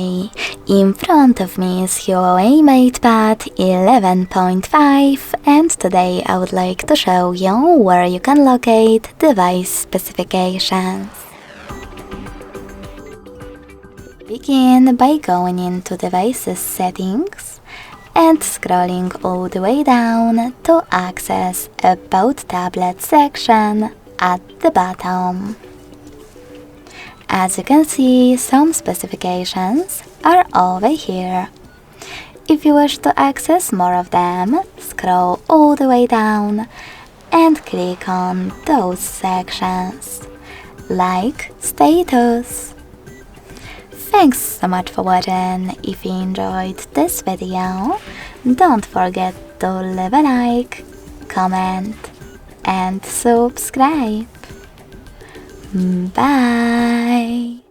Hi! In front of me is Huawei MatePad 11.5 and today I would like to show you where you can locate device specifications. Begin by going into Devices Settings and scrolling all the way down to access About Tablet section at the bottom. As you can see, some specifications are over here. If you wish to access more of them, scroll all the way down and click on those sections, like Status. Thanks so much for watching. If you enjoyed this video, don't forget to leave a like, comment and subscribe. Bye!